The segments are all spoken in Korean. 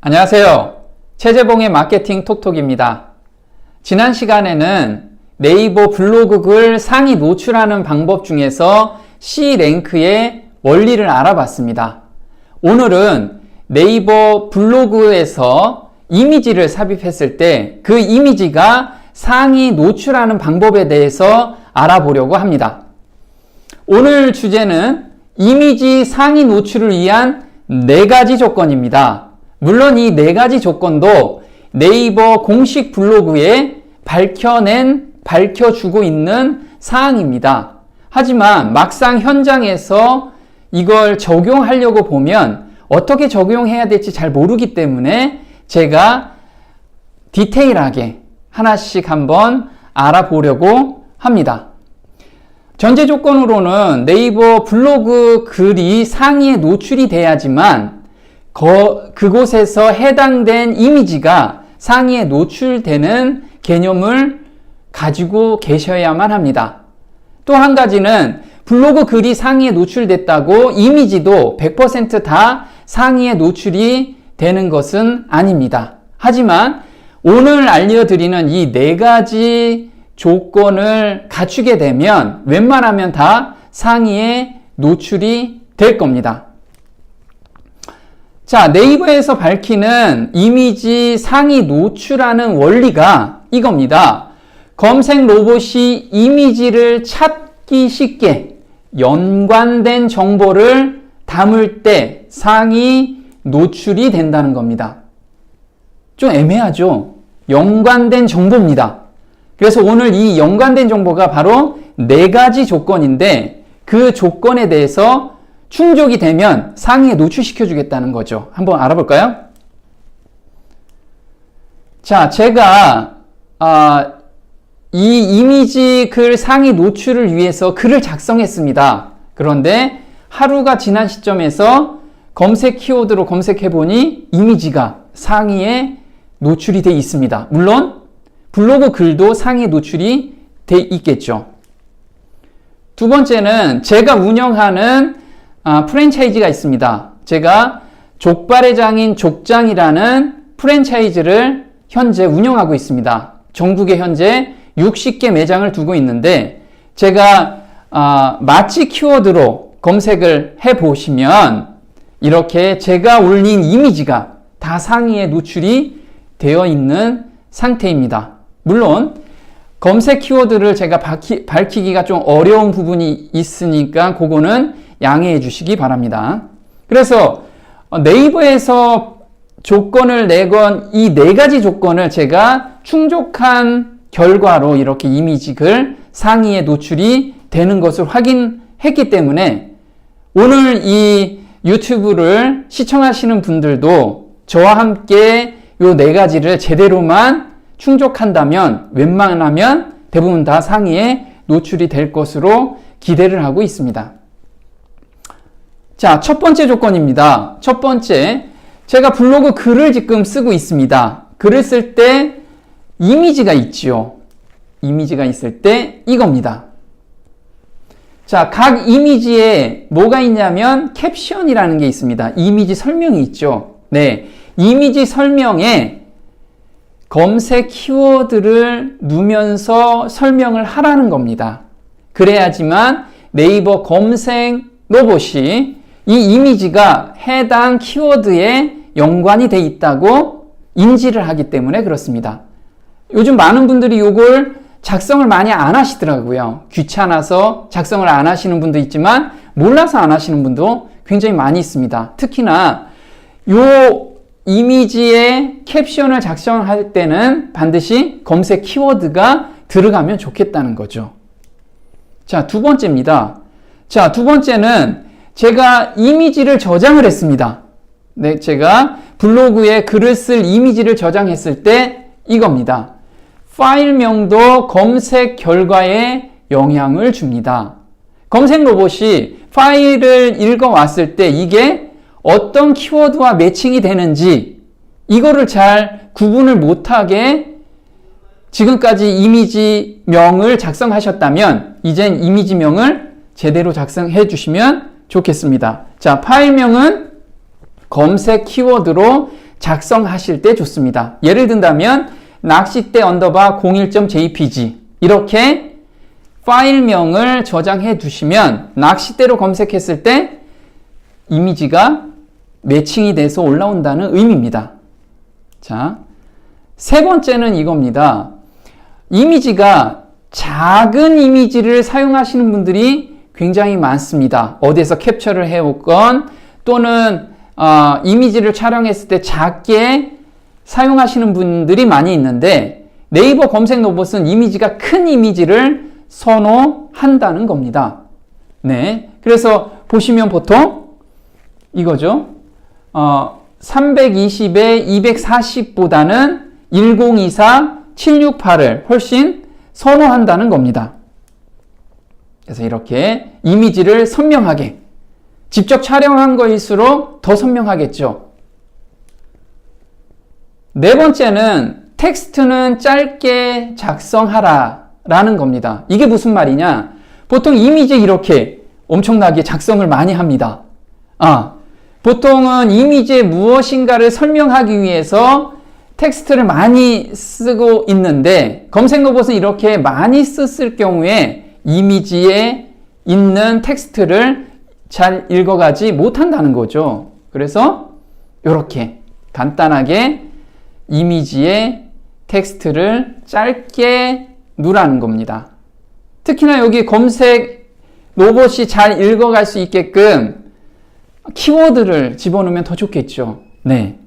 안녕하세요. 최재봉의 마케팅 톡톡입니다. 지난 시간에는 네이버 블로그 글 상위 노출하는 방법 중에서 C랭크의 원리를 알아봤습니다. 오늘은 네이버 블로그에서 이미지를 삽입했을 때 그 이미지가 상위 노출하는 방법에 대해서 알아보려고 합니다. 오늘 주제는 이미지 상위 노출을 위한 4가지 조건입니다. 물론 이 4가지 조건도 네이버 공식 블로그에 밝혀주고 있는 사항입니다. 하지만 막상 현장에서 이걸 적용하려고 보면 어떻게 적용해야 될지 잘 모르기 때문에 제가 디테일하게 하나씩 한번 알아보려고 합니다. 전제 조건으로는 네이버 블로그 글이 상위에 노출이 돼야지만 그곳에서 해당된 이미지가 상위에 노출되는 개념을 가지고 계셔야만 합니다. 또 한 가지는 블로그 글이 상위에 노출됐다고 이미지도 100% 다 상위에 노출이 되는 것은 아닙니다. 하지만 오늘 알려드리는 이 4가지 조건을 갖추게 되면 웬만하면 다 상위에 노출이 될 겁니다. 자, 네이버에서 밝히는 이미지 상위 노출하는 원리가 이겁니다. 검색 로봇이 이미지를 찾기 쉽게 연관된 정보를 담을 때 상위 노출이 된다는 겁니다. 좀 애매하죠? 연관된 정보입니다. 그래서 오늘 이 연관된 정보가 바로 4가지 조건인데 그 조건에 대해서 충족이 되면 상위에 노출시켜 주겠다는 거죠. 한번 알아볼까요? 자, 제가 이 이미지 글 상위 노출을 위해서 글을 작성했습니다. 그런데 하루가 지난 시점에서 검색 키워드로 검색해 보니 이미지가 상위에 노출이 되어 있습니다. 물론 블로그 글도 상위에 노출이 되어 있겠죠. 두 번째는 제가 운영하는 프랜차이즈가 있습니다. 제가 족발의 장인 족장이라는 프랜차이즈를 현재 운영하고 있습니다. 전국에 현재 60개 매장을 두고 있는데 제가 맛집 키워드로 검색을 해보시면 이렇게 제가 올린 이미지가 다 상위에 노출이 되어 있는 상태입니다. 물론 검색 키워드를 제가 밝히기가 좀 어려운 부분이 있으니까 그거는 양해해 주시기 바랍니다. 그래서 네이버에서 조건을 내건 이 4가지 조건을 제가 충족한 결과로 이렇게 이미지 글 상위에 노출이 되는 것을 확인했기 때문에 오늘 이 유튜브를 시청하시는 분들도 저와 함께 이 4가지를 제대로만 충족한다면 웬만하면 대부분 다 상위에 노출이 될 것으로 기대를 하고 있습니다. 자, 첫 번째 조건입니다. 첫 번째, 제가 블로그 글을 지금 쓰고 있습니다. 글을 쓸 때 이미지가 있지요. 이미지가 있을 때 이겁니다. 자, 각 이미지에 뭐가 있냐면 캡션이라는 게 있습니다. 이미지 설명이 있죠. 네, 이미지 설명에 검색 키워드를 넣으면서 설명을 하라는 겁니다. 그래야지만 네이버 검색 로봇이 이 이미지가 해당 키워드에 연관이 돼 있다고 인지를 하기 때문에 그렇습니다. 요즘 많은 분들이 이걸 작성을 많이 안 하시더라고요. 귀찮아서 작성을 안 하시는 분도 있지만 몰라서 안 하시는 분도 굉장히 많이 있습니다. 특히나 요 이미지의 캡션을 작성할 때는 반드시 검색 키워드가 들어가면 좋겠다는 거죠. 자, 두 번째입니다. 자, 두 번째는 제가 이미지를 저장을 했습니다. 네, 제가 블로그에 글을 쓸 이미지를 저장했을 때 이겁니다. 파일명도 검색 결과에 영향을 줍니다. 검색 로봇이 파일을 읽어왔을 때 이게 어떤 키워드와 매칭이 되는지 이거를 잘 구분을 못하게 지금까지 이미지명을 작성하셨다면 이젠 이미지명을 제대로 작성해 주시면 좋겠습니다. 자, 파일명은 검색 키워드로 작성하실 때 좋습니다. 예를 든다면 낚싯대 _ 01.jpg 이렇게 파일명을 저장해 두시면 낚싯대로 검색했을 때 이미지가 매칭이 돼서 올라온다는 의미입니다. 자, 세 번째는 이겁니다. 이미지가 작은 이미지를 사용하시는 분들이 굉장히 많습니다. 어디에서 캡처를 해오건 또는 이미지를 촬영했을 때 작게 사용하시는 분들이 많이 있는데 네이버 검색 로봇은 이미지가 큰 이미지를 선호한다는 겁니다. 네, 그래서 보시면 보통 이거죠. 320에 240보다는 1024, 768을 훨씬 선호한다는 겁니다. 그래서 이렇게 이미지를 선명하게 직접 촬영한 거일수록 더 선명하겠죠. 네 번째는 텍스트는 짧게 작성하라 라는 겁니다. 이게 무슨 말이냐? 보통 이미지 이렇게 엄청나게 작성을 많이 합니다. 보통은 이미지에 무엇인가를 설명하기 위해서 텍스트를 많이 쓰고 있는데 검색 로봇은 이렇게 많이 썼을 경우에 이미지에 있는 텍스트를 잘 읽어가지 못한다는 거죠. 그래서 이렇게 간단하게 이미지에 텍스트를 짧게 누라는 겁니다. 특히나 여기 검색 로봇이 잘 읽어갈 수 있게끔 키워드를 집어넣으면 더 좋겠죠. 네.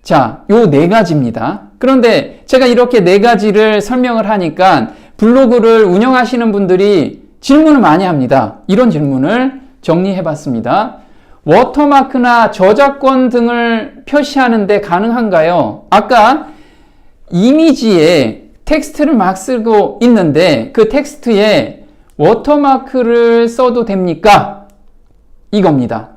자, 요 네 가지입니다. 그런데 제가 이렇게 네 가지를 설명을 하니까 블로그를 운영하시는 분들이 질문을 많이 합니다. 이런 질문을 정리해 봤습니다. 워터마크나 저작권 등을 표시하는데 가능한가요? 아까 이미지에 텍스트를 막 쓰고 있는데 그 텍스트에 워터마크를 써도 됩니까? 이겁니다.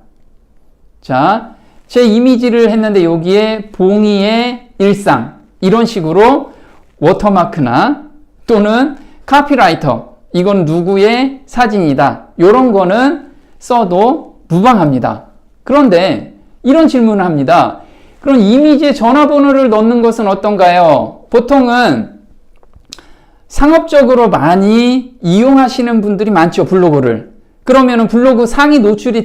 자, 제 이미지를 했는데 여기에 봉이의 일상 이런 식으로 워터마크나 또는 카피라이터 이건 누구의 사진이다 이런 거는 써도 무방합니다. 그런데 이런 질문을 합니다. 그럼 이미지에 전화번호를 넣는 것은 어떤가요? 보통은 상업적으로 많이 이용하시는 분들이 많죠. 블로그를. 그러면은 블로그 상위 노출이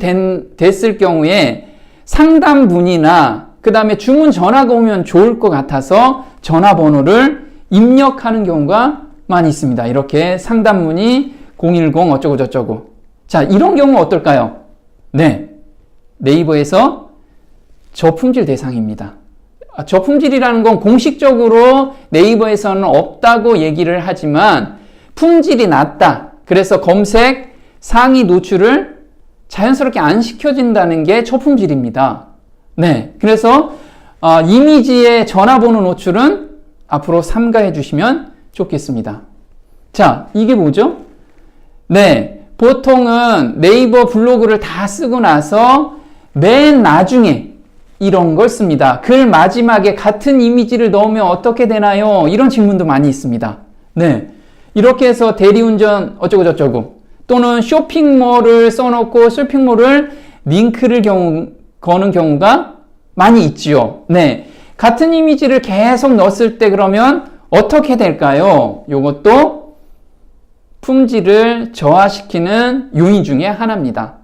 됐을 경우에 상담 문의나 그 다음에 주문 전화가 오면 좋을 것 같아서 전화번호를 입력하는 경우가 많이 있습니다. 이렇게 상담 문의 010 어쩌고 저쩌고. 자, 이런 경우 어떨까요? 네, 네이버에서 저품질 대상입니다. 저품질이라는 건 공식적으로 네이버에서는 없다고 얘기를 하지만 품질이 낮다. 그래서 검색 상위 노출을 자연스럽게 안 시켜진다는 게 저품질입니다. 네, 그래서 이미지의 전화번호 노출은 앞으로 삼가해 주시면 좋겠습니다. 자, 이게 뭐죠? 네, 보통은 네이버 블로그를 다 쓰고 나서 맨 나중에 이런 걸 씁니다. 글 마지막에 같은 이미지를 넣으면 어떻게 되나요? 이런 질문도 많이 있습니다. 네, 이렇게 해서 대리운전 어쩌고 저쩌고 또는 쇼핑몰을 써놓고 쇼핑몰을 링크를 거는 경우가 많이 있지요. 네, 같은 이미지를 계속 넣었을 때 그러면 어떻게 될까요? 이것도 품질을 저하시키는 요인 중에 하나입니다.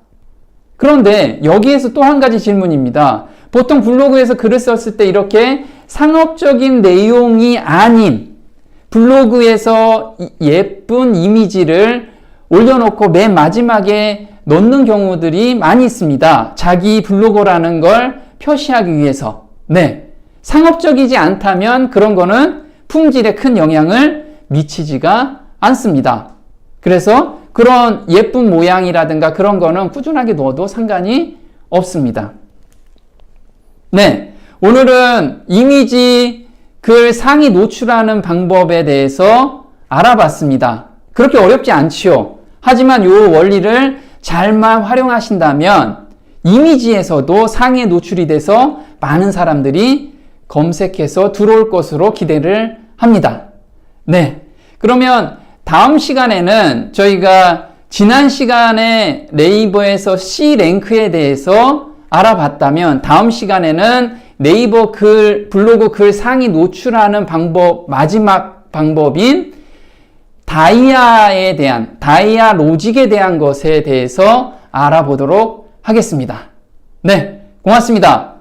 그런데 여기에서 또 한 가지 질문입니다. 보통 블로그에서 글을 썼을 때 이렇게 상업적인 내용이 아닌 블로그에서 예쁜 이미지를 올려놓고 맨 마지막에 넣는 경우들이 많이 있습니다. 자기 블로거라는 걸 표시하기 위해서. 네, 상업적이지 않다면 그런 거는 품질에 큰 영향을 미치지가 않습니다. 그래서 그런 예쁜 모양이라든가 그런 거는 꾸준하게 넣어도 상관이 없습니다. 네, 오늘은 이미지 글 상위 노출하는 방법에 대해서 알아봤습니다. 그렇게 어렵지 않지요. 하지만 이 원리를 잘만 활용하신다면 이미지에서도 상위에 노출이 돼서 많은 사람들이 검색해서 들어올 것으로 기대를 합니다. 네, 그러면 다음 시간에는 저희가 지난 시간에 네이버에서 C랭크에 대해서 알아봤다면 다음 시간에는 네이버 블로그 글 상위 노출하는 방법, 마지막 방법인 다이아 로직에 대한 것에 대해서 알아보도록 하겠습니다. 네, 고맙습니다.